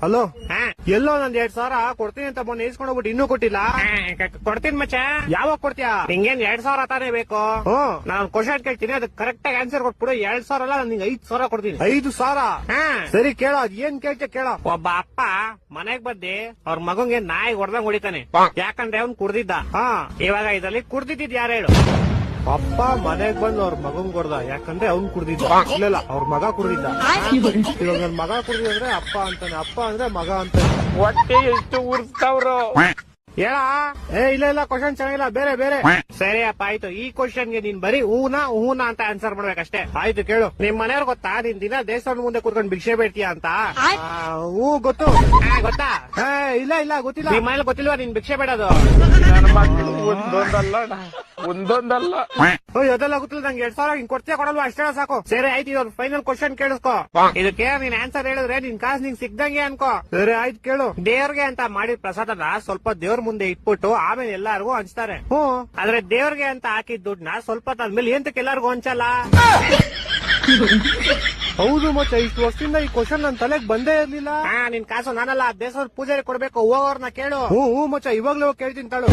Hello, ಹಾ ಎಲ್ಲೋ ನಂದ್ 2,000 ಕೊಡ್ತೀನಿ ಅಂತ ಮೊನ್ನೆ ಇಸ್ಕೊಂಡು ಹೋಗ್ಬಿಟ್ಟು ಇನ್ನೂ ಕೊಟ್ಟಿಲ್ಲ. ಕೊಡ್ತೀನಿ ಮಚ್ಚ. ಯಾವಾಗ ಕೊಡ್ತೀಯಾ? ನಿಂಗೇನ್ 2,000 ತಾನೇ ಬೇಕು? ಹ್ಮ್, ನಾನು ಕ್ವಶನ್ ಕೇಳ್ತೀನಿ, ಅದಕ್ಕೆ ಕರೆಕ್ಟ್ ಆಗಿ ಆನ್ಸರ್ ಕೊಟ್ಬಿಡು. 2,000 ಅಲ್ಲ, ನಿಂಗೆ 5,000 ಕೊಡ್ತೀನಿ. 5,000? ಹಾ ಸರಿ, ಕೇಳೋ, ಅದ್ ಏನ್ ಕೇಳ್ತೀಯ ಕೇಳೋ. ಒಬ್ಬ ಅಪ್ಪ ಮನೆಗ್ ಬಂದಿ ಅವ್ರ ಮಗಂಗೆ ನಾಯಿ ಹೊಡೆದಂಗ್ ಹೊಡಿತಾನೆ, ಯಾಕಂದ್ರೆ ಅವ್ನ್ ಕುಡ್ದಿದ್ದ. ಹಾ, ಇವಾಗ ಇದ್ರಲ್ಲಿ ಕುಡ್ದಿದ್ ಯಾರು ಹೇಳು? ಅಪ್ಪ ಮನೆಗ್ ಬಂದು ಅವ್ರ ಮಗನ್ ಕೊಡ್ದ, ಯಾಕಂದ್ರೆ ಅವ್ನ್ ಕುಡ್ದಿದ್ದ. ಇಲ್ಲ, ಅವ್ರ ಮಗ ಕುಡ್ದಿದ್ದ. ಇವಾಗ ನನ್ ಮಗ ಕುಡ್ದಿದ್ರೆ ಅಪ್ಪ ಅಂತಾನೆ, ಅಪ್ಪ ಅಂದ್ರೆ ಮಗ ಅಂತಾನೆ. ಹೊಟ್ಟೆ ಎಷ್ಟು ಉರ್ಸ್ತಾವ್ರು. ಹೇಳ. ಇಲ್ಲ ಕ್ವಶನ್ ಚೆನ್ನಾಗಿಲ್ಲ, ಬೇರೆ ಬೇರೆ. ಸರಿ ಅಪ್ಪ, ಆಯ್ತು. ಈ ಕ್ವಶನ್ಗೆ ನೀನ್ ಬರೀ ಹೂನಾ ಅಂತ ಆನ್ಸರ್ ಮಾಡ್ಬೇಕಷ್ಟೇ. ಆಯ್ತು, ಕೇಳು. ನಿಮ್ ಮನೆಯವ್ರು ಗೊತ್ತಾ ನೀನ್ ದಿನ ದೇವಸ್ಥಾನದ ಮುಂದೆ ಕೂತ್ಕೊಂಡು ಭಿಕ್ಷೆ ಬೇಡ್ತೀಯ ಅಂತ? ಹೂ, ಗೊತ್ತು. ಗೊತ್ತಾ? ಇಲ್ಲ ಗೊತ್ತಿಲ್ಲ. ನಿಮ್ ಮನೇಲಿ ಗೊತ್ತಿಲ್ವಾ ನೀನ್ ಭಿಕ್ಷೆ ಬೇಡೋದು? ಒಂದೊಂದಲ್ಲ ಅದೆಲ್ಲ ಗೊತ್ತಿಲ್ಲ ನಂಗೆ. 2,000 ಹಿಂಗ್ ಕೊಡ್ತೀಯ ಕೊಡಲ್ವಾ? ಅಷ್ಟೇ ಸಾಕು. ಸರಿ ಆಯ್ತು, ಇದೊಂದು ಫೈನಲ್ ಕ್ವಶನ್ ಕೇಳಿಸ್ಕೊ. ಇದಕ್ಕೆ ನೀನ್ ಆನ್ಸರ್ ಹೇಳಿದ್ರೆ ನಿನ್ ಕಾಸು ನಿಂಗ್ ಸಿಕ್ದಂಗೆ ಅನ್ಕೋ. ಸರಿ, ಆಯ್ತು, ಕೇಳು. ದೇವ್ರಿಗೆ ಅಂತ ಮಾಡಿದ ಪ್ರಸಾದನ ಸ್ವಲ್ಪ ದೇವ್ರ ಮುಂದೆ ಇಟ್ಬಿಟ್ಟು ಆಮೇಲೆ ಎಲ್ಲಾರ್ಗು ಹಂಚ್ತಾರೆ. ಹ್ಮ್, ಆದ್ರೆ ದೇವ್ರಿಗೆ ಅಂತ ಹಾಕಿದ ದುಡ್ಡನ್ನ ಸ್ವಲ್ಪ ಆದ್ಮೇಲೆ ಎಂತಕ್ಕೆ ಎಲ್ಲಾರ್ಗು ಹಂಚಲ್ಲ? ಹೌದು ಮಚ್ಚ, ಇಷ್ಟು ವರ್ಷದಿಂದ ಈ ಕ್ವಶನ್ ನನ್ ತಲೆಗ್ ಬಂದೇ ಇರ್ಲಿಲ್ಲ. ನಿನ್ ಕಾಸು ನಾನಲ್ಲ, ದೇವಸ್ಥಾನದ ಪೂಜಾರಿ ಕೊಡ್ಬೇಕು. ಹೋಗೋರ್ನ ಕೇಳು. ಹ್ಞೂ ಮಚ್ಚ, ಇವಾಗ್ಲೂ ಕೇಳ್ತೀನಿ ತಾಳು.